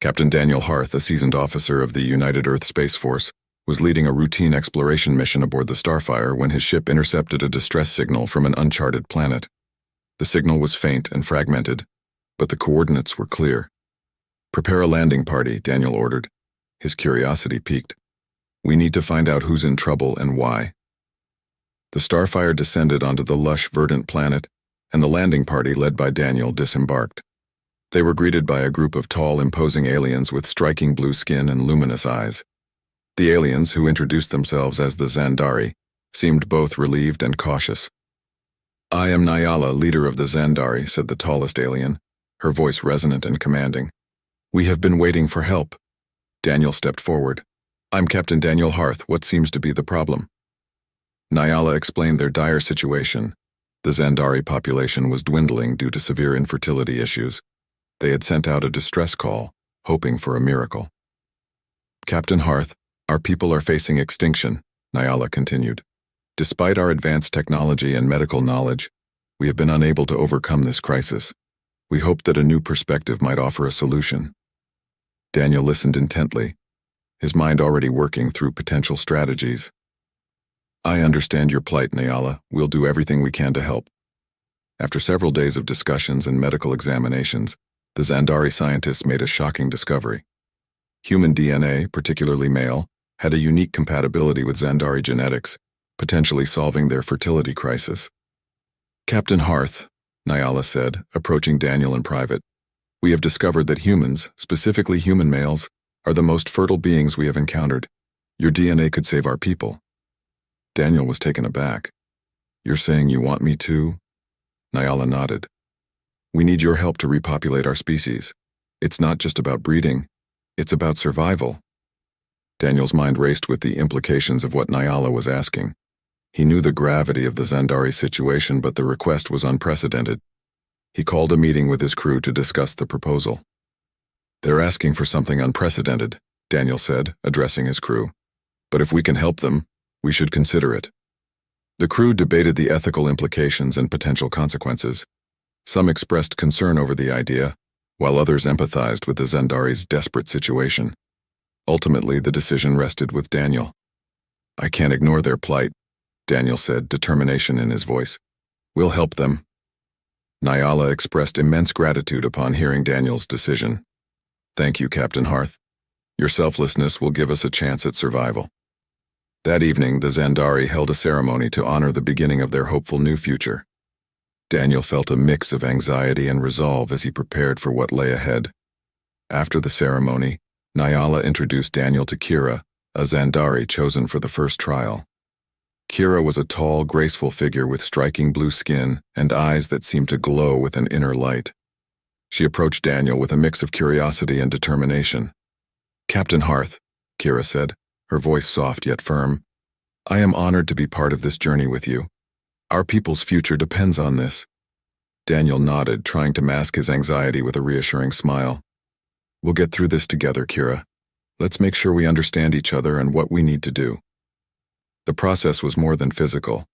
Captain Daniel Harth, a seasoned officer of the United Earth Space Force, was leading a routine exploration mission aboard the Starfire when his ship intercepted a distress signal from an uncharted planet. The signal was faint and fragmented, but the coordinates were clear. "Prepare a landing party," Daniel ordered. His curiosity piqued. "We need to find out who's in trouble and why." The Starfire descended onto the lush, verdant planet, and the landing party, led by Daniel, disembarked. They were greeted by a group of tall, imposing aliens with striking blue skin and luminous eyes. The aliens, who introduced themselves as the Xandari, seemed both relieved and cautious. "I am Nyala, leader of the Xandari," said the tallest alien, her voice resonant and commanding. "We have been waiting for help." Daniel stepped forward. "I'm Captain Daniel Harth. What seems to be the problem?" Nyala explained their dire situation. The Xandari population was dwindling due to severe infertility issues. They had sent out a distress call, hoping for a miracle. "Captain Harth, our people are facing extinction," Nyala continued. "Despite our advanced technology and medical knowledge, we have been unable to overcome this crisis. We hoped that a new perspective might offer a solution." Daniel listened intently, his mind already working through potential strategies. "I understand your plight, Nyala. We'll do everything we can to help." After several days of discussions and medical examinations, the Xandari scientists made a shocking discovery. Human DNA, particularly male, had a unique compatibility with Xandari genetics, potentially solving their fertility crisis. "Captain Harth," Nyala said, approaching Daniel in private, "we have discovered that humans, specifically human males, are the most fertile beings we have encountered. Your DNA could save our people." Daniel was taken aback. "You're saying you want me to?" Nyala nodded. "We need your help to repopulate our species. It's not just about breeding, it's about survival." Daniel's mind raced with the implications of what Nyala was asking. He knew the gravity of the Xandari situation, but the request was unprecedented. He called a meeting with his crew to discuss the proposal. "They're asking for something unprecedented," Daniel said, addressing his crew. "But if we can help them, we should consider it." The crew debated the ethical implications and potential consequences. Some expressed concern over the idea, while others empathized with the Xandari's desperate situation. Ultimately, the decision rested with Daniel. "I can't ignore their plight," Daniel said, determination in his voice. "We'll help them." Nyala expressed immense gratitude upon hearing Daniel's decision. "Thank you, Captain Harth. Your selflessness will give us a chance at survival." That evening, the Xandari held a ceremony to honor the beginning of their hopeful new future. Daniel felt a mix of anxiety and resolve as he prepared for what lay ahead. After the ceremony, Nyala introduced Daniel to Kira, a Xandari chosen for the first trial. Kira was a tall, graceful figure with striking blue skin and eyes that seemed to glow with an inner light. She approached Daniel with a mix of curiosity and determination. "Captain Harth," Kira said, her voice soft yet firm, "I am honored to be part of this journey with you. Our people's future depends on this." Daniel nodded, trying to mask his anxiety with a reassuring smile. "We'll get through this together, Kira. Let's make sure we understand each other and what we need to do." The process was more than physical.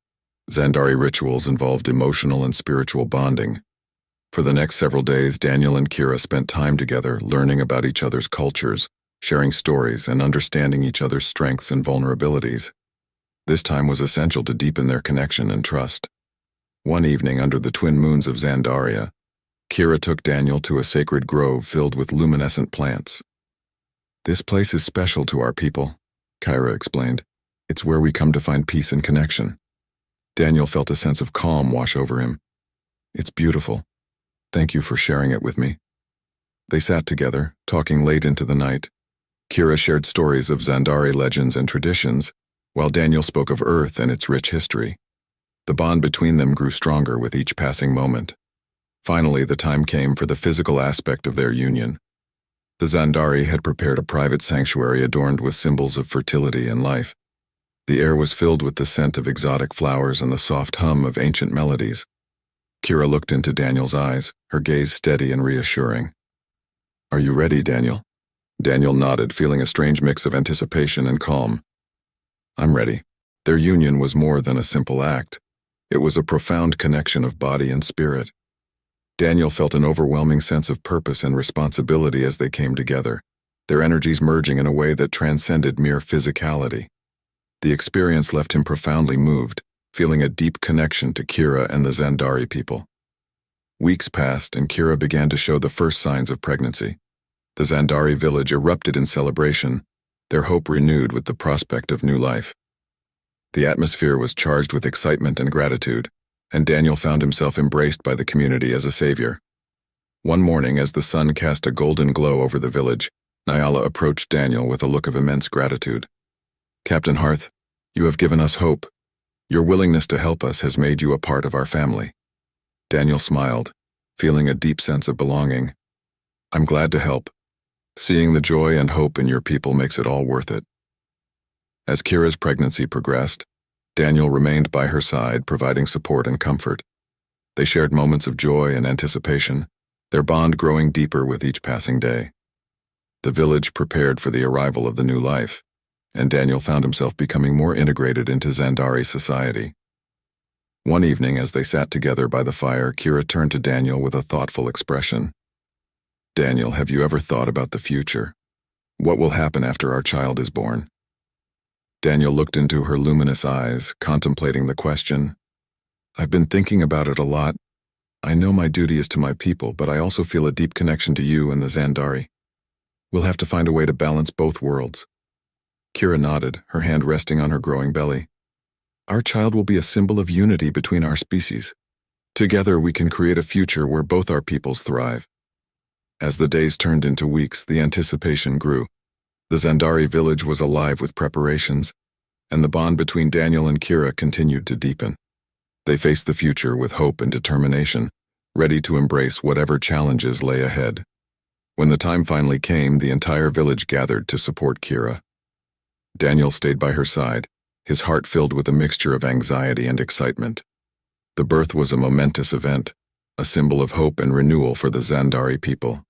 Xandari rituals involved emotional and spiritual bonding. For the next several days, Daniel and Kira spent time together, learning about each other's cultures, sharing stories, and understanding each other's strengths and vulnerabilities. This time was essential to deepen their connection and trust. One evening under the twin moons of Xandaria, Kira took Daniel to a sacred grove filled with luminescent plants. "This place is special to our people," Kira explained. "It's where we come to find peace and connection." Daniel felt a sense of calm wash over him. "It's beautiful. Thank you for sharing it with me." They sat together, talking late into the night. Kira shared stories of Xandari legends and traditions, while Daniel spoke of Earth and its rich history. The bond between them grew stronger with each passing moment. Finally, the time came for the physical aspect of their union. The Xandari had prepared a private sanctuary adorned with symbols of fertility and life. The air was filled with the scent of exotic flowers and the soft hum of ancient melodies. Kira looked into Daniel's eyes, her gaze steady and reassuring. "Are you ready, Daniel?" Daniel nodded, feeling a strange mix of anticipation and calm. "I'm ready." Their union was more than a simple act. It was a profound connection of body and spirit. Daniel felt an overwhelming sense of purpose and responsibility as they came together, their energies merging in a way that transcended mere physicality. The experience left him profoundly moved, feeling a deep connection to Kira and the Xandari people. Weeks passed and Kira began to show the first signs of pregnancy. The Xandari village erupted in celebration, their hope renewed with the prospect of new life. The atmosphere was charged with excitement and gratitude, and Daniel found himself embraced by the community as a savior. One morning, as the sun cast a golden glow over the village, Nyala approached Daniel with a look of immense gratitude. "Captain Harth, you have given us hope. Your willingness to help us has made you a part of our family." Daniel smiled, feeling a deep sense of belonging. "I'm glad to help. Seeing the joy and hope in your people makes it all worth it." As Kira's pregnancy progressed, Daniel remained by her side, providing support and comfort. They shared moments of joy and anticipation, their bond growing deeper with each passing day. The village prepared for the arrival of the new life, and Daniel found himself becoming more integrated into Xandari society. One evening, as they sat together by the fire, Kira turned to Daniel with a thoughtful expression. "Daniel, have you ever thought about the future? What will happen after our child is born?" Daniel looked into her luminous eyes, contemplating the question. "I've been thinking about it a lot. I know my duty is to my people, but I also feel a deep connection to you and the Xandari. We'll have to find a way to balance both worlds." Kira nodded, her hand resting on her growing belly. "Our child will be a symbol of unity between our species. Together we can create a future where both our peoples thrive." As the days turned into weeks, the anticipation grew. The Xandari village was alive with preparations, and the bond between Daniel and Kira continued to deepen. They faced the future with hope and determination, ready to embrace whatever challenges lay ahead. When the time finally came, the entire village gathered to support Kira. Daniel stayed by her side, his heart filled with a mixture of anxiety and excitement. The birth was a momentous event, a symbol of hope and renewal for the Xandari people.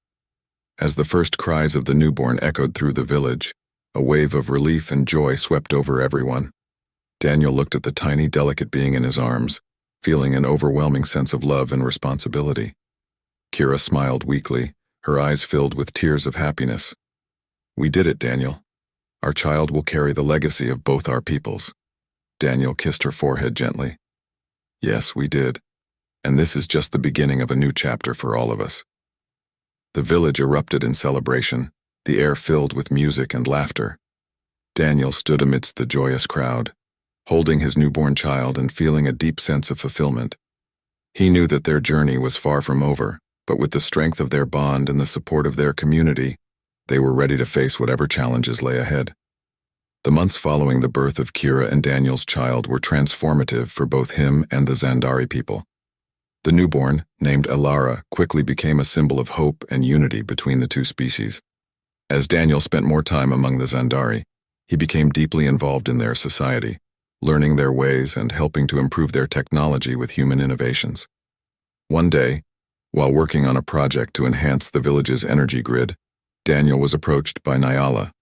As the first cries of the newborn echoed through the village, a wave of relief and joy swept over everyone. Daniel looked at the tiny, delicate being in his arms, feeling an overwhelming sense of love and responsibility. Kira smiled weakly, her eyes filled with tears of happiness. "We did it, Daniel. Our child will carry the legacy of both our peoples." Daniel kissed her forehead gently. "Yes, we did. And this is just the beginning of a new chapter for all of us." The village erupted in celebration, the air filled with music and laughter. Daniel stood amidst the joyous crowd, holding his newborn child and feeling a deep sense of fulfillment. He knew that their journey was far from over, but with the strength of their bond and the support of their community, they were ready to face whatever challenges lay ahead. The months following the birth of Kira and Daniel's child were transformative for both him and the Xandari people. The newborn, named Alara, quickly became a symbol of hope and unity between the two species. As Daniel spent more time among the Xandari, he became deeply involved in their society, learning their ways and helping to improve their technology with human innovations. One day, while working on a project to enhance the village's energy grid, Daniel was approached by Nyala.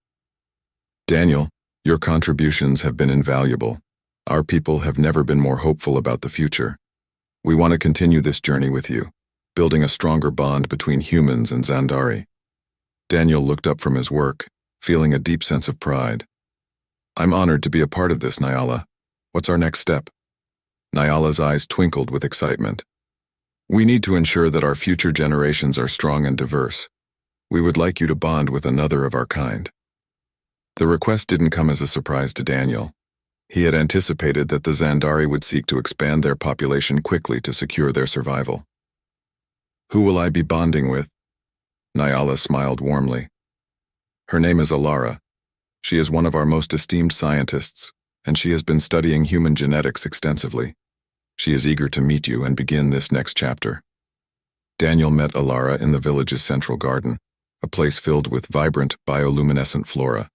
"Daniel, your contributions have been invaluable. Our people have never been more hopeful about the future. We want to continue this journey with you, building a stronger bond between humans and Xandari." Daniel looked up from his work, feeling a deep sense of pride. "I'm honored to be a part of this, Nyala. What's our next step?" Nyala's eyes twinkled with excitement. "We need to ensure that our future generations are strong and diverse. We would like you to bond with another of our kind." The request didn't come as a surprise to Daniel. He had anticipated that the Xandari would seek to expand their population quickly to secure their survival. "Who will I be bonding with?" Nyala smiled warmly. "Her name is Alara. She is one of our most esteemed scientists, and she has been studying human genetics extensively. She is eager to meet you and begin this next chapter." Daniel met Alara in the village's central garden, a place filled with vibrant, bioluminescent flora.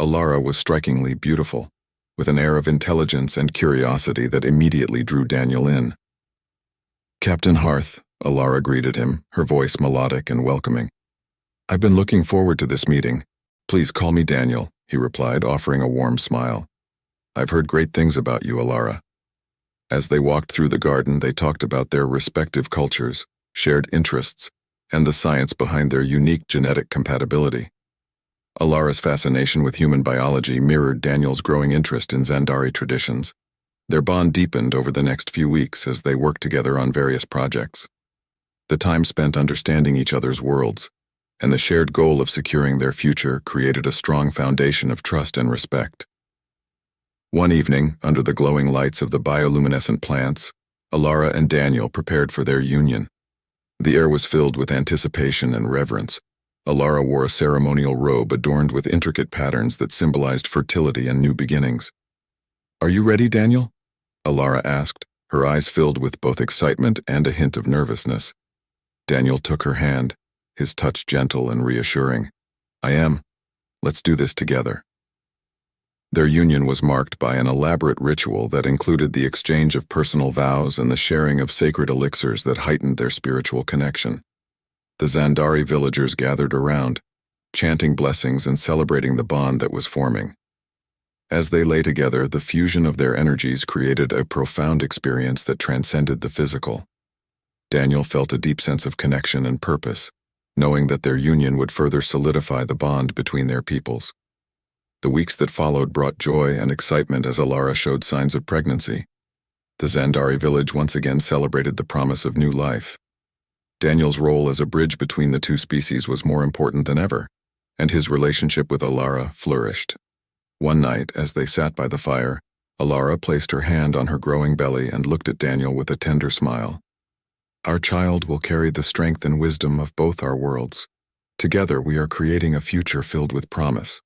Alara was strikingly beautiful, with an air of intelligence and curiosity that immediately drew Daniel in. "Captain Harth," Alara greeted him, her voice melodic and welcoming. "I've been looking forward to this meeting. Please call me Daniel," he replied, offering a warm smile. "I've heard great things about you, Alara." As they walked through the garden, they talked about their respective cultures, shared interests, and the science behind their unique genetic compatibility. Alara's fascination with human biology mirrored Daniel's growing interest in xandari traditions. Their bond deepened over the next few weeks as they worked together on various projects. The time spent understanding each other's worlds, and the shared goal of securing their future created a strong foundation of trust and respect. One evening, under the glowing lights of the bioluminescent plants, Alara and Daniel prepared for their union. The air was filled with anticipation and reverence. Alara wore a ceremonial robe adorned with intricate patterns that symbolized fertility and new beginnings. "Are you ready, Daniel?" Alara asked, her eyes filled with both excitement and a hint of nervousness. Daniel took her hand, his touch gentle and reassuring. "I am. Let's do this together." Their union was marked by an elaborate ritual that included the exchange of personal vows and the sharing of sacred elixirs that heightened their spiritual connection. The xandari villagers gathered around, chanting blessings and celebrating the bond that was forming. As they lay together, the fusion of their energies created a profound experience that transcended the physical. Daniel felt a deep sense of connection and purpose, knowing that their union would further solidify the bond between their peoples. The weeks that followed brought joy and excitement as Alara showed signs of pregnancy. The xandari village once again celebrated the promise of new life. Daniel's role as a bridge between the two species was more important than ever, and his relationship with Alara flourished. One night, as they sat by the fire, Alara placed her hand on her growing belly and looked at Daniel with a tender smile. "Our child will carry the strength and wisdom of both our worlds. Together we are creating a future filled with promise."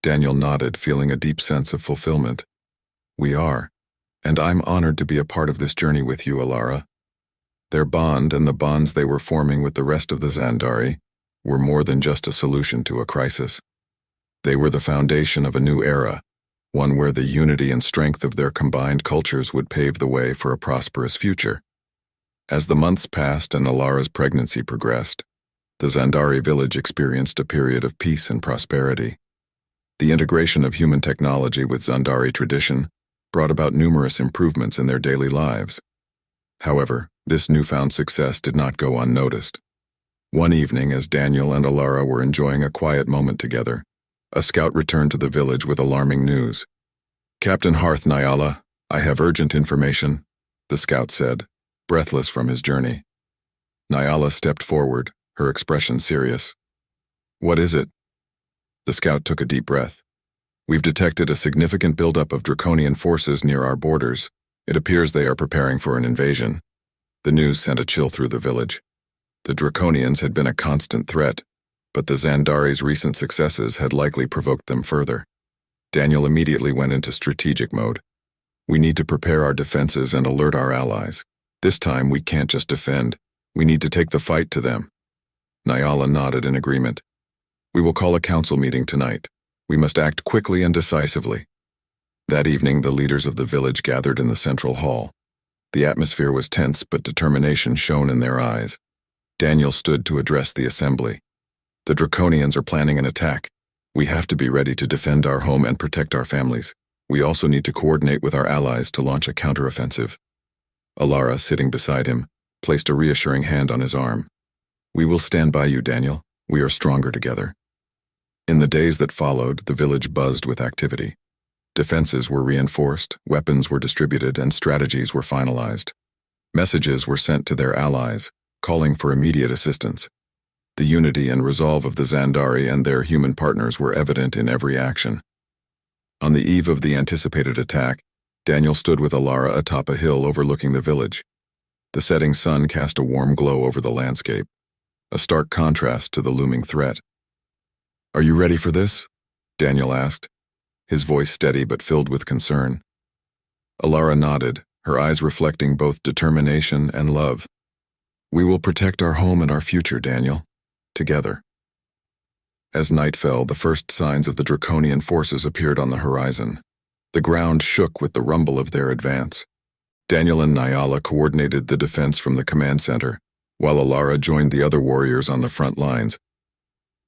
Daniel nodded, feeling a deep sense of fulfillment. "We are, and I'm honored to be a part of this journey with you, Alara." Their bond and the bonds they were forming with the rest of the xandari were more than just a solution to a crisis. They were the foundation of a new era, one where the unity and strength of their combined cultures would pave the way for a prosperous future. As the months passed and Alara's pregnancy progressed, the xandari village experienced a period of peace and prosperity. The integration of human technology with xandari tradition brought about numerous improvements in their daily lives. However, this newfound success did not go unnoticed. One evening, as Daniel and Alara were enjoying a quiet moment together, a scout returned to the village with alarming news. "Captain Harth Nyala, I have urgent information," the scout said, breathless from his journey. Nyala stepped forward, her expression serious. "What is it?" The scout took a deep breath. "We've detected a significant buildup of draconian forces near our borders. It appears they are preparing for an invasion." The news sent a chill through the village. The draconians had been a constant threat, but the xandari's recent successes had likely provoked them further. Daniel immediately went into strategic mode. "We need to prepare our defenses and alert our allies. This time we can't just defend, we need to take the fight to them." Nyala nodded in agreement. "We will call a council meeting tonight. We must act quickly and decisively." That evening, the leaders of the village gathered in the central hall. The atmosphere was tense, but determination shone in their eyes. Daniel stood to address the assembly. "The draconians are planning an attack. We have to be ready to defend our home and protect our families. We also need to coordinate with our allies to launch a counteroffensive." Alara, sitting beside him, placed a reassuring hand on his arm. "We will stand by you, Daniel. We are stronger together." In the days that followed, the village buzzed with activity. Defenses were reinforced, weapons were distributed, and strategies were finalized. Messages were sent to their allies, calling for immediate assistance. The unity and resolve of the xandari and their human partners were evident in every action. On the eve of the anticipated attack, Daniel stood with Alara atop a hill overlooking the village. The setting sun cast a warm glow over the landscape, a stark contrast to the looming threat. "Are you ready for this?" Daniel asked, his voice steady but filled with concern. Alara nodded, her eyes reflecting both determination and love. "We will protect our home and our future, Daniel. Together." As night fell, the first signs of the draconian forces appeared on the horizon. The ground shook with the rumble of their advance. Daniel and Nyala coordinated the defense from the command center, while Alara joined the other warriors on the front lines.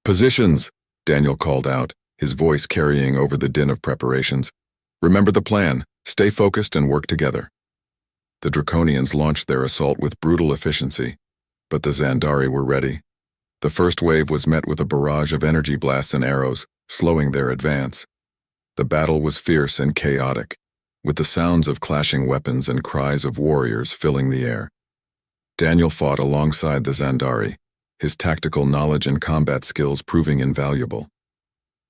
"Positions!" Daniel called out, his voice carrying over the din of preparations. "Remember the plan. Stay focused and work together." The draconians launched their assault with brutal efficiency, But the xandari were ready. The first wave was met with a barrage of energy blasts and arrows, slowing their advance. The battle was fierce and chaotic, with the sounds of clashing weapons and cries of warriors filling the air. Daniel fought alongside the xandari, his tactical knowledge and combat skills proving invaluable.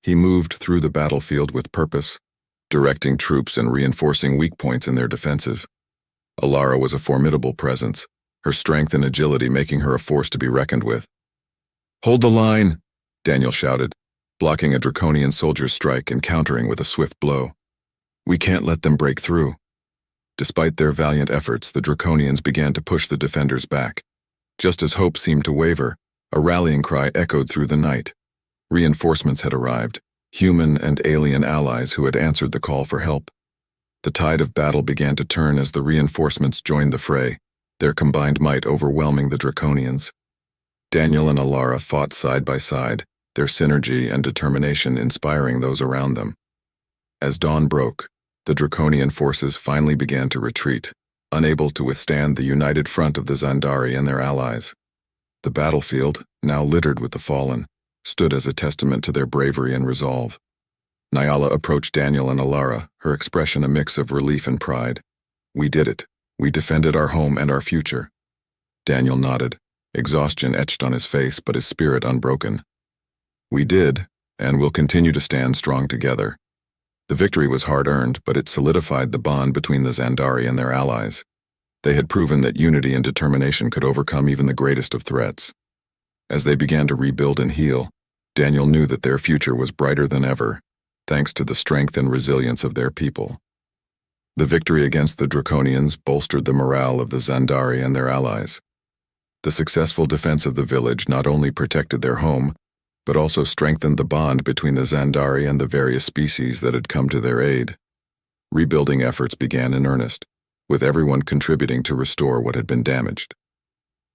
He moved through the battlefield with purpose, directing troops and reinforcing weak points in their defenses. Alara was a formidable presence, her strength and agility making her a force to be reckoned with. "Hold the line!" Daniel shouted, blocking a draconian soldier's strike and countering with a swift blow. "We can't let them break through." Despite their valiant efforts, the draconians began to push the defenders back. Just as hope seemed to waver, a rallying cry echoed through the night. Reinforcements had arrived, human and alien allies who had answered the call for help. The tide of battle began to turn as the reinforcements joined the fray, their combined might overwhelming the draconians. Daniel and Alara fought side by side, their synergy and determination inspiring those around them. As dawn broke, the draconian forces finally began to retreat, unable to withstand the united front of the xandari and their allies. The battlefield, now littered with the fallen, stood as a testament to their bravery and resolve. Nyala approached Daniel and Alara, her expression a mix of relief and pride. "We did it. We defended our home and our future." Daniel nodded, exhaustion etched on his face but his spirit unbroken. "We did, and we'll continue to stand strong together." The victory was hard-earned, but it solidified the bond between the xandari and their allies. They had proven that unity and determination could overcome even the greatest of threats. As they began to rebuild and heal, Daniel knew that their future was brighter than ever, thanks to the strength and resilience of their people. The victory against the draconians bolstered the morale of the xandari and their allies. The successful defense of the village not only protected their home, but also strengthened the bond between the xandari and the various species that had come to their aid. Rebuilding efforts began in earnest, with everyone contributing to restore what had been damaged.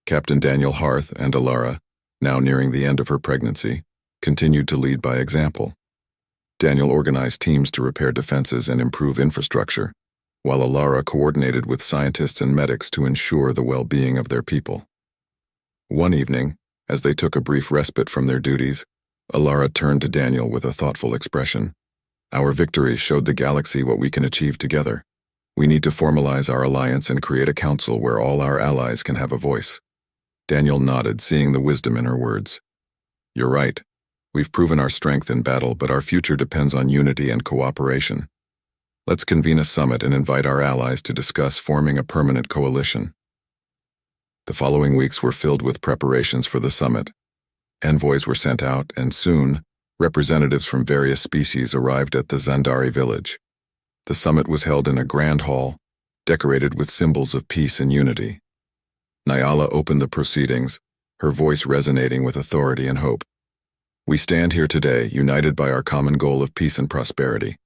Captain Daniel Harth and Alara, now nearing the end of her pregnancy, continued to lead by example. Daniel organized teams to repair defenses and improve infrastructure, while Alara coordinated with scientists and medics to ensure the well-being of their people. One evening, as they took a brief respite from their duties, Alara turned to Daniel with a thoughtful expression. "Our victories showed the galaxy what we can achieve together. We need to formalize our alliance and create a council where all our allies can have a voice." Daniel nodded, seeing the wisdom in her words. "You're right. We've proven our strength in battle, but our future depends on unity and cooperation. Let's convene a summit and invite our allies to discuss forming a permanent coalition." The following weeks were filled with preparations for the summit. Envoys were sent out, and soon, representatives from various species arrived at the xandari village. The summit was held in a grand hall, decorated with symbols of peace and unity. Nyala opened the proceedings, her voice resonating with authority and hope. "We stand here today, united by our common goal of peace and prosperity.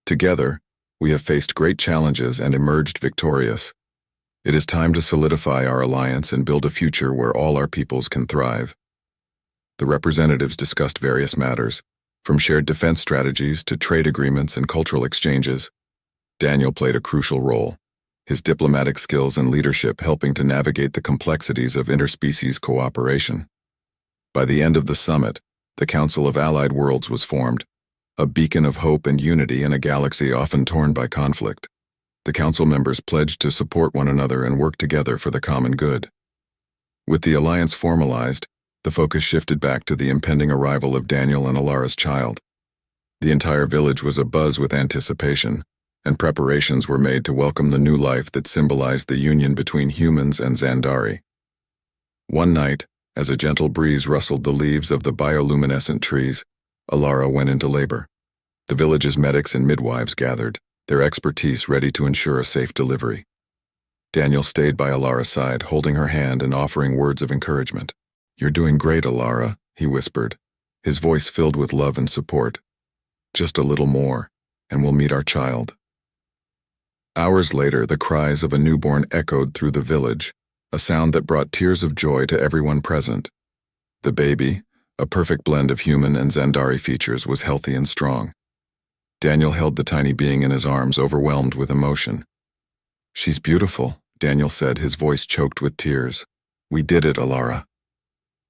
Together, we have faced great challenges and emerged victorious. It is time to solidify our alliance and build a future where all our peoples can thrive." The representatives discussed various matters, from shared defense strategies to trade agreements and cultural exchanges. Daniel played a crucial role, his diplomatic skills and leadership helping to navigate the complexities of interspecies cooperation. By the end of the summit, the Council of Allied Worlds was formed, a beacon of hope and unity in a galaxy often torn by conflict. The council members pledged to support one another and work together for the common good. With the alliance formalized, the focus shifted back to the impending arrival of Daniel and Alara's child. The entire village was abuzz with anticipation, and preparations were made to welcome the new life that symbolized the union between humans and xandari. One night, as a gentle breeze rustled the leaves of the bioluminescent trees, Alara went into labor. The village's medics and midwives gathered, their expertise ready to ensure a safe delivery. Daniel stayed by Alara's side, holding her hand and offering words of encouragement. "You're doing great, Alara," he whispered, his voice filled with love and support. "Just a little more, and we'll meet our child." Hours later, the cries of a newborn echoed through the village, a sound that brought tears of joy to everyone present. The baby, a perfect blend of human and xandari features, was healthy and strong. Daniel held the tiny being in his arms, overwhelmed with emotion. "She's beautiful," Daniel said, his voice choked with tears. We did it, Alara.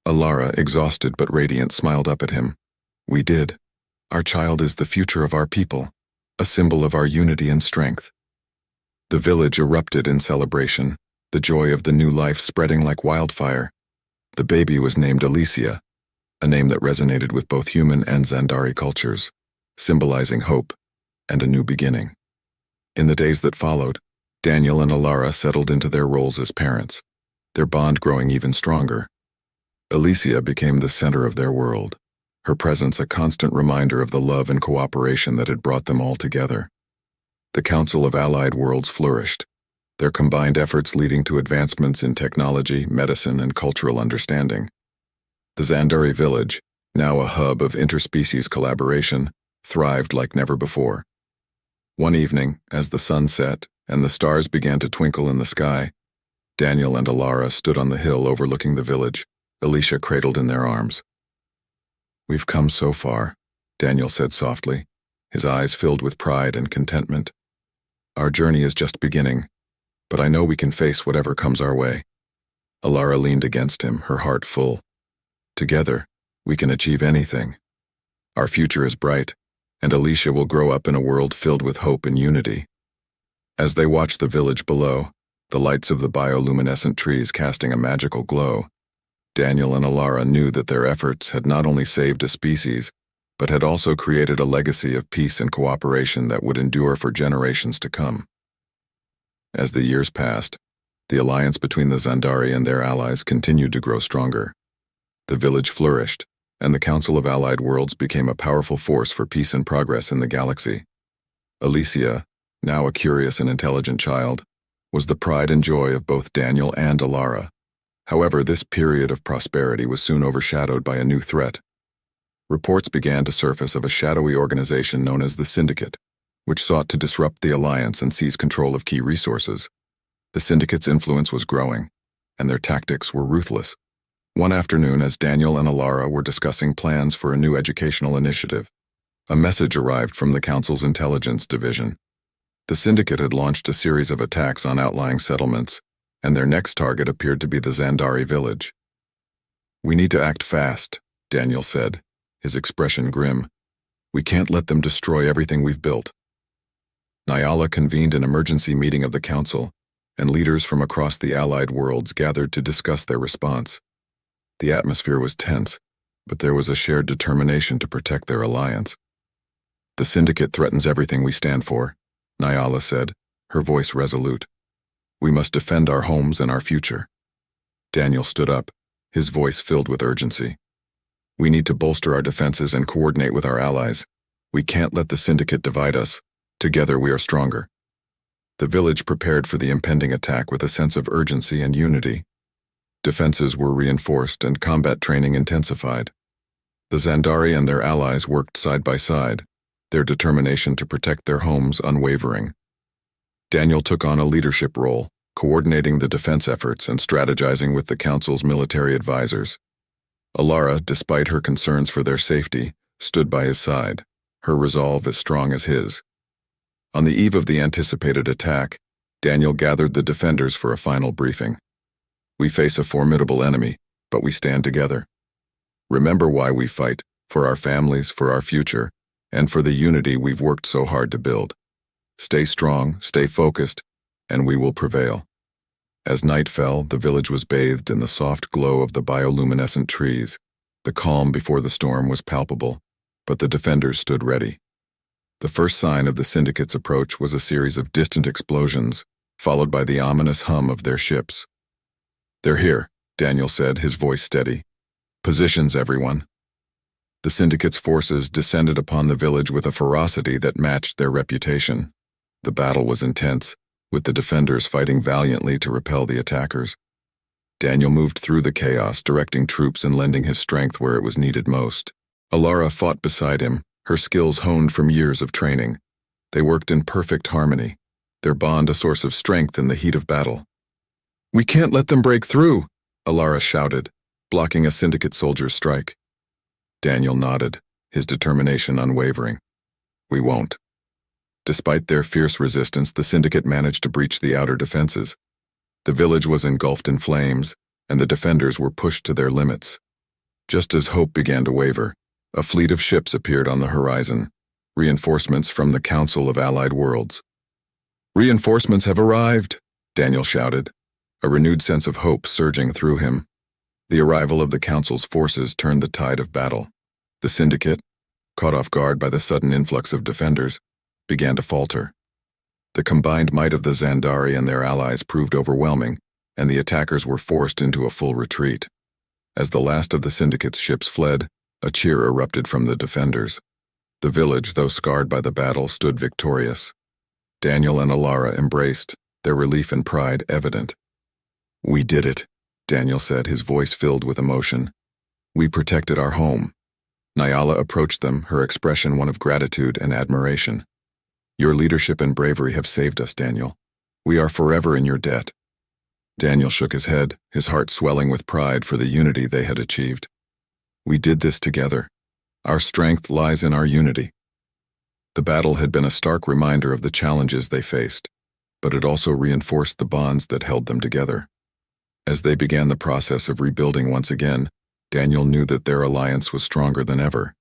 Alara, exhausted but radiant, smiled up at him. We did. Our child is the future of our people, a symbol of our unity and strength. The village erupted in celebration, the joy of the new life spreading like wildfire. The baby was named Alicia, a name that resonated with both human and xandari cultures, symbolizing hope and a new beginning. In the days that followed, Daniel and Alara settled into their roles as parents, their bond growing even stronger. Alicia became the center of their world, her presence a constant reminder of the love and cooperation that had brought them all together. The Council of Allied Worlds flourished, their combined efforts leading to advancements in technology, medicine, and cultural understanding. The xandari village, now a hub of interspecies collaboration, thrived like never before. One evening, as the sun set and the stars began to twinkle in the sky, Daniel and Alara stood on the hill overlooking the village, Alicia cradled in their arms. "We've come so far," Daniel said softly, his eyes filled with pride and contentment. "Our journey is just beginning, but I know we can face whatever comes our way." Alara leaned against him, her heart full. "Together, we can achieve anything. Our future is bright, and Alicia will grow up in a world filled with hope and unity." As they watched the village below, the lights of the bioluminescent trees casting a magical glow, Daniel and Alara knew that their efforts had not only saved a species, but had also created a legacy of peace and cooperation that would endure for generations to come. As the years passed, the alliance between the xandari and their allies continued to grow stronger. The village flourished, and the Council of Allied Worlds became a powerful force for peace and progress in the galaxy. Alicia, now a curious and intelligent child, was the pride and joy of both Daniel and Alara. However, this period of prosperity was soon overshadowed by a new threat. Reports began to surface of a shadowy organization known as the Syndicate, which sought to disrupt the alliance and seize control of key resources. The Syndicate's influence was growing, and their tactics were ruthless. One afternoon, as Daniel and Alara were discussing plans for a new educational initiative, a message arrived from the Council's Intelligence Division. The Syndicate had launched a series of attacks on outlying settlements, and their next target appeared to be the xandari village. "We need to act fast," Daniel said, his expression grim. "We can't let them destroy everything we've built." Nyala convened an emergency meeting of the Council, and leaders from across the Allied worlds gathered to discuss their response. The atmosphere was tense, but there was a shared determination to protect their alliance. "The Syndicate threatens everything we stand for," Nyala said, her voice resolute. "We must defend our homes and our future." Daniel stood up, his voice filled with urgency. "We need to bolster our defenses and coordinate with our allies. We can't let the Syndicate divide us. Together we are stronger." The village prepared for the impending attack with a sense of urgency and unity. Defenses were reinforced and combat training intensified. The xandari and their allies worked side by side, their determination to protect their homes unwavering. Daniel took on a leadership role, coordinating the defense efforts and strategizing with the Council's military advisors. Alara, despite her concerns for their safety, stood by his side, her resolve as strong as his. On the eve of the anticipated attack, Daniel gathered the defenders for a final briefing. "We face a formidable enemy, but we stand together. Remember why we fight, for our families, for our future, and for the unity we've worked so hard to build. Stay strong, stay focused, and we will prevail." As night fell, the village was bathed in the soft glow of the bioluminescent trees. The calm before the storm was palpable, but the defenders stood ready. The first sign of the Syndicate's approach was a series of distant explosions, followed by the ominous hum of their ships. "They're here," Daniel said, his voice steady. "Positions, everyone." The Syndicate's forces descended upon the village with a ferocity that matched their reputation. The battle was intense, with the defenders fighting valiantly to repel the attackers. Daniel moved through the chaos, directing troops and lending his strength where it was needed most. Alara fought beside him, her skills honed from years of training. They worked in perfect harmony, their bond a source of strength in the heat of battle. "We can't let them break through," Alara shouted, blocking a Syndicate soldier's strike. Daniel nodded, his determination unwavering. "We won't." Despite their fierce resistance, the Syndicate managed to breach the outer defenses. The village was engulfed in flames, and the defenders were pushed to their limits. Just as hope began to waver, a fleet of ships appeared on the horizon, reinforcements from the Council of Allied Worlds. "Reinforcements have arrived," Daniel shouted, a renewed sense of hope surging through him. The arrival of the Council's forces turned the tide of battle. The Syndicate, caught off guard by the sudden influx of defenders, began to falter. The combined might of the xandari and their allies proved overwhelming, and the attackers were forced into a full retreat. As the last of the Syndicate's ships fled, a cheer erupted from the defenders. The village, though scarred by the battle, stood victorious. Daniel and Alara embraced, their relief and pride evident. "We did it," Daniel said, his voice filled with emotion. "We protected our home." Nyala approached them, her expression one of gratitude and admiration. "Your leadership and bravery have saved us, Daniel. We are forever in your debt." Daniel shook his head, his heart swelling with pride for the unity they had achieved. "We did this together. Our strength lies in our unity." The battle had been a stark reminder of the challenges they faced, but it also reinforced the bonds that held them together. As they began the process of rebuilding once again, Daniel knew that their alliance was stronger than ever.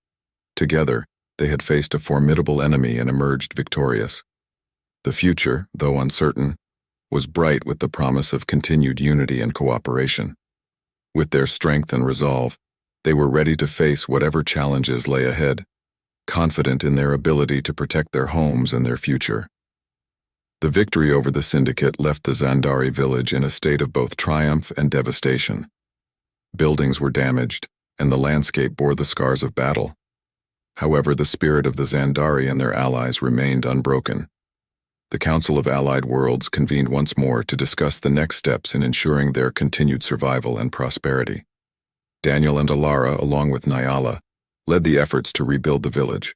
Together, they had faced a formidable enemy and emerged victorious. The future, though uncertain, was bright with the promise of continued unity and cooperation. With their strength and resolve, they were ready to face whatever challenges lay ahead, confident in their ability to protect their homes and their future. The victory over the Syndicate left the xandari village in a state of both triumph and devastation. Buildings were damaged, and the landscape bore the scars of battle. However, the spirit of the xandari and their allies remained unbroken. The Council of Allied Worlds convened once more to discuss the next steps in ensuring their continued survival and prosperity. Daniel and Alara, along with Nyala, led the efforts to rebuild the village.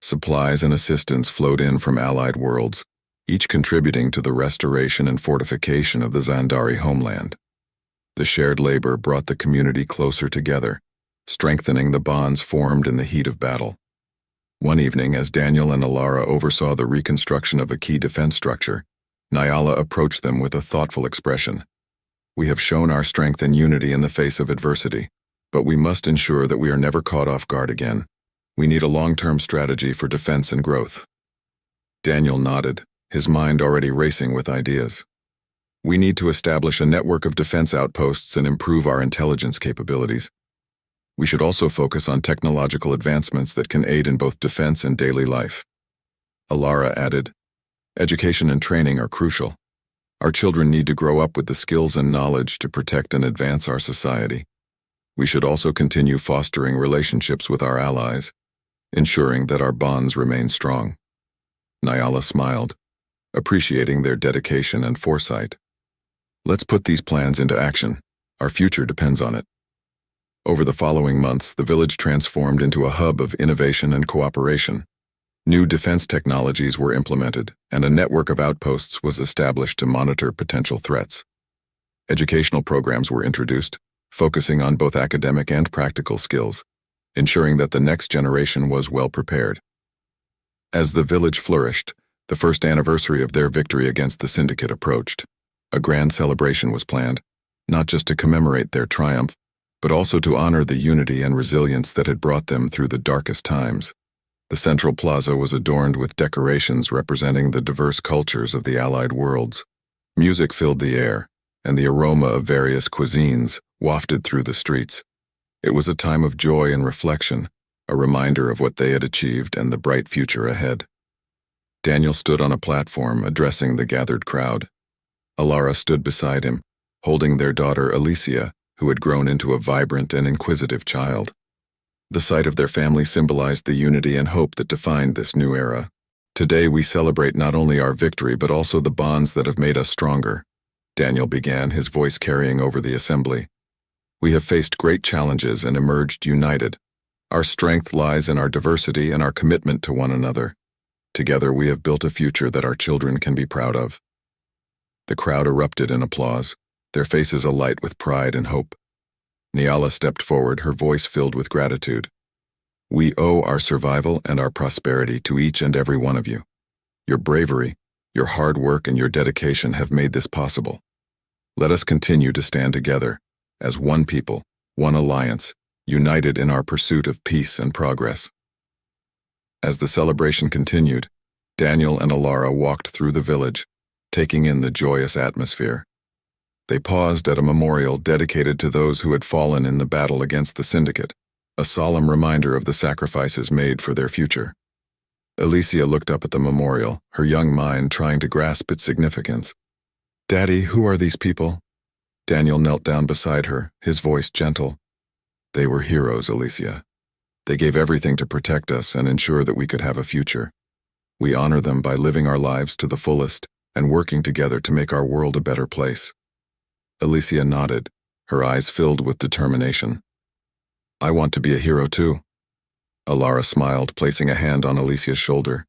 Supplies and assistance flowed in from Allied Worlds, each contributing to the restoration and fortification of the xandari homeland. The shared labor brought the community closer together, strengthening the bonds formed in the heat of battle. One evening, as Daniel and Alara oversaw the reconstruction of a key defense structure, Nyala approached them with a thoughtful expression. "We have shown our strength and unity in the face of adversity, but we must ensure that we are never caught off guard again. We need a long-term strategy for defense and growth." Daniel nodded, his mind already racing with ideas. "We need to establish a network of defense outposts and improve our intelligence capabilities. We should also focus on technological advancements that can aid in both defense and daily life." Alara added, "Education and training are crucial. Our children need to grow up with the skills and knowledge to protect and advance our society. We should also continue fostering relationships with our allies, ensuring that our bonds remain strong." Nyala smiled, appreciating their dedication and foresight. "Let's put these plans into action. Our future depends on it." Over the following months, the village transformed into a hub of innovation and cooperation. New defense technologies were implemented, and a network of outposts was established to monitor potential threats. Educational programs were introduced, focusing on both academic and practical skills, ensuring that the next generation was well prepared. As the village flourished, the first anniversary of their victory against the Syndicate approached. A grand celebration was planned, not just to commemorate their triumph, but also to honor the unity and resilience that had brought them through the darkest times. The central plaza was adorned with decorations representing the diverse cultures of the Allied Worlds. Music filled the air, and the aroma of various cuisines wafted through the streets. It was a time of joy and reflection, a reminder of what they had achieved and the bright future ahead. Daniel stood on a platform addressing the gathered crowd. Alara stood beside him, holding their daughter Alicia, who had grown into a vibrant and inquisitive child. The sight of their family symbolized the unity and hope that defined this new era. "Today we celebrate not only our victory but also the bonds that have made us stronger," Daniel began, his voice carrying over the assembly. "We have faced great challenges and emerged united. Our strength lies in our diversity and our commitment to one another. Together we have built a future that our children can be proud of." The crowd erupted in applause, their faces alight with pride and hope. Nyala stepped forward, her voice filled with gratitude. "We owe our survival and our prosperity to each and every one of you. Your bravery, your hard work, and your dedication have made this possible. Let us continue to stand together, as one people, one alliance, united in our pursuit of peace and progress. As the celebration continued, Daniel and Alara walked through the village, taking in the joyous atmosphere. They paused at a memorial dedicated to those who had fallen in the battle against the Syndicate, a solemn reminder of the sacrifices made for their future. Alicia looked up at the memorial, her young mind trying to grasp its significance. "Daddy, who are these people?" Daniel knelt down beside her, his voice gentle. "They were heroes, Alicia. They gave everything to protect us and ensure that we could have a future. We honor them by living our lives to the fullest and working together to make our world a better place." Alicia nodded, her eyes filled with determination. "I want to be a hero too." Alara smiled, placing a hand on Alicia's shoulder.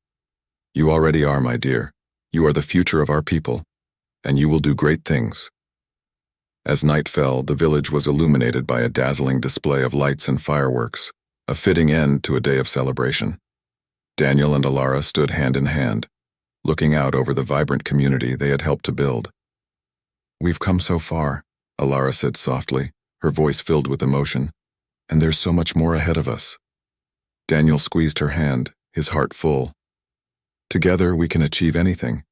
"You already are, my dear. You are the future of our people, and you will do great things." As night fell, the village was illuminated by a dazzling display of lights and fireworks, a fitting end to a day of celebration. Daniel and Alara stood hand in hand, looking out over the vibrant community they had helped to build. "We've come so far," Alara said softly, her voice filled with emotion, "and there's so much more ahead of us." Daniel squeezed her hand, his heart full. "Together we can achieve anything.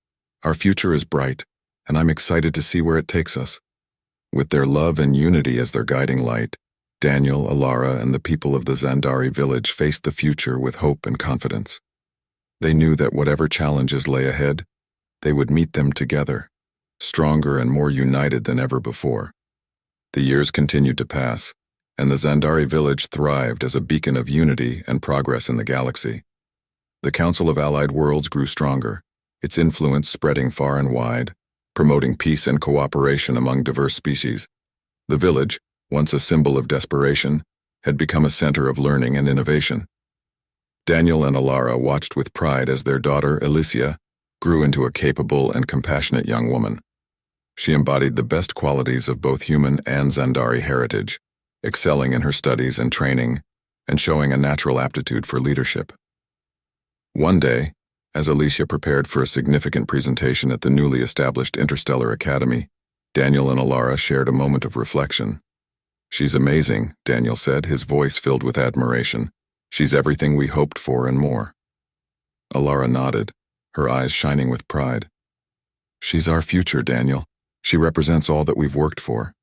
Our future is bright, and I'm excited to see where it takes us." With their love and unity as their guiding light, Daniel, Alara, and the people of the Xandari village faced the future with hope and confidence. They knew that whatever challenges lay ahead, they would meet them together, stronger and more united than ever before. The years continued to pass, and the Xandari village thrived as a beacon of unity and progress in the galaxy. The Council of Allied Worlds grew stronger, its influence spreading far and wide, promoting peace and cooperation among diverse species. The village, once a symbol of desperation, had become a center of learning and innovation. Daniel and Alara watched with pride as their daughter, Alicia, grew into a capable and compassionate young woman. She embodied the best qualities of both human and Xandari heritage, excelling in her studies and training, and showing a natural aptitude for leadership. One day, as Alicia prepared for a significant presentation at the newly established Interstellar Academy, Daniel and Alara shared a moment of reflection. "She's amazing," Daniel said, his voice filled with admiration. "She's everything we hoped for and more." Alara nodded, her eyes shining with pride. "She's our future, Daniel. She represents all that we've worked for."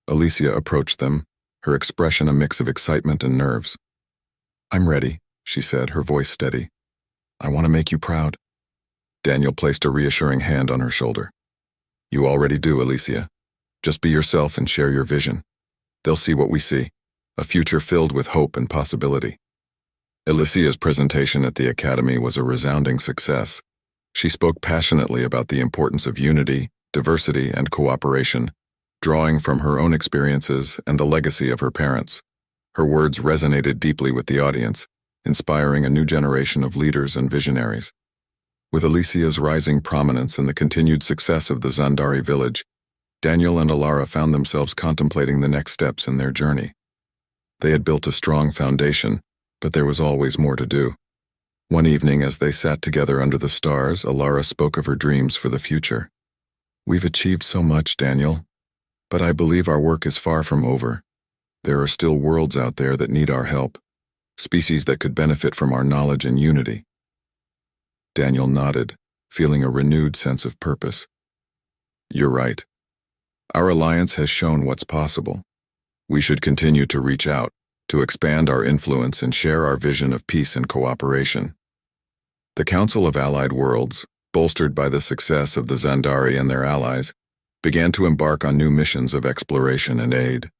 Alicia approached them, her expression a mix of excitement and nerves. "I'm ready," she said, her voice steady. "I want to make you proud." Daniel placed a reassuring hand on her shoulder. "You already do, Alicia. Just be yourself and share your vision. They'll see what we see, a future filled with hope and possibility." Alicia's presentation at the Academy was a resounding success. She spoke passionately about the importance of unity, diversity, and cooperation, drawing from her own experiences and the legacy of her parents. Her words resonated deeply with the audience, inspiring a new generation of leaders and visionaries. With Alicia's rising prominence and the continued success of the Xandari village, Daniel and Alara found themselves contemplating the next steps in their journey. They had built a strong foundation, but there was always more to do. One evening, as they sat together under the stars, Alara spoke of her dreams for the future. "We've achieved so much, Daniel, but I believe our work is far from over. There are still worlds out there that need our help, species that could benefit from our knowledge and unity." Daniel nodded, feeling a renewed sense of purpose. "You're right. Our alliance has shown what's possible. We should continue to reach out, to expand our influence and share our vision of peace and cooperation." The Council of Allied Worlds, bolstered by the success of the Xandari and their allies, began to embark on new missions of exploration and aid.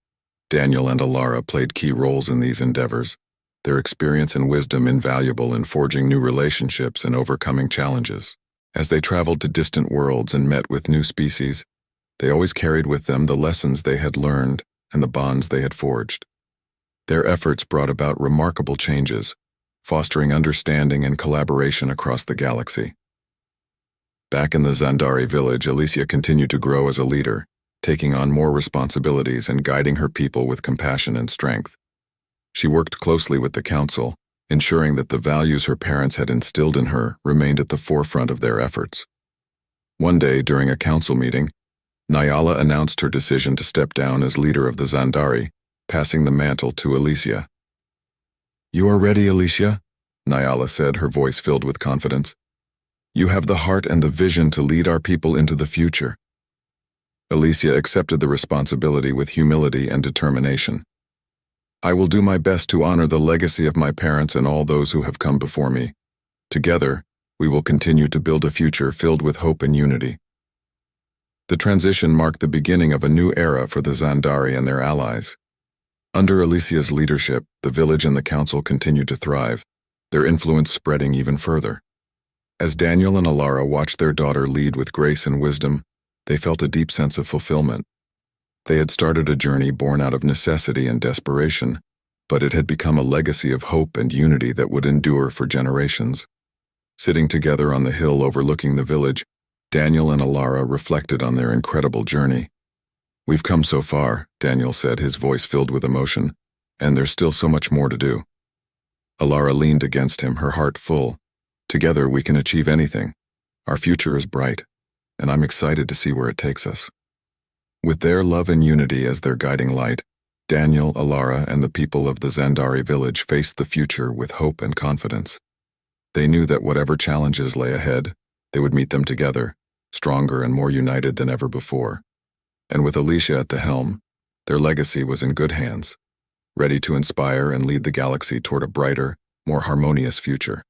Daniel and Alara played key roles in these endeavors, their experience and wisdom invaluable in forging new relationships and overcoming challenges. As they traveled to distant worlds and met with new species, they always carried with them the lessons they had learned and the bonds they had forged. Their efforts brought about remarkable changes, fostering understanding and collaboration across the galaxy. Back in the Xandari village, Alicia continued to grow as a leader, taking on more responsibilities and guiding her people with compassion and strength. She worked closely with the council, ensuring that the values her parents had instilled in her remained at the forefront of their efforts. One day, during a council meeting, Nyala announced her decision to step down as leader of the Xandari, passing the mantle to Alicia. "You are ready, Alicia," Nyala said, her voice filled with confidence. "You have the heart and the vision to lead our people into the future." Alicia accepted the responsibility with humility and determination. "I will do my best to honor the legacy of my parents and all those who have come before me. Together, we will continue to build a future filled with hope and unity." The transition marked the beginning of a new era for the Xandari and their allies. Under Alicia's leadership, the village and the council continued to thrive, their influence spreading even further. As Daniel and Alara watched their daughter lead with grace and wisdom, they felt a deep sense of fulfillment. They had started a journey born out of necessity and desperation, but it had become a legacy of hope and unity that would endure for generations. Sitting together on the hill overlooking the village, Daniel and Alara reflected on their incredible journey. "We've come so far," Daniel said, his voice filled with emotion, "and there's still so much more to do." Alara leaned against him, her heart full. "Together we can achieve anything. Our future is bright, and I'm excited to see where it takes us." With their love and unity as their guiding light, Daniel, Alara, and the people of the Xandari village faced the future with hope and confidence. They knew that whatever challenges lay ahead, they would meet them together, stronger and more united than ever before. And with Alicia at the helm, their legacy was in good hands, ready to inspire and lead the galaxy toward a brighter, more harmonious future.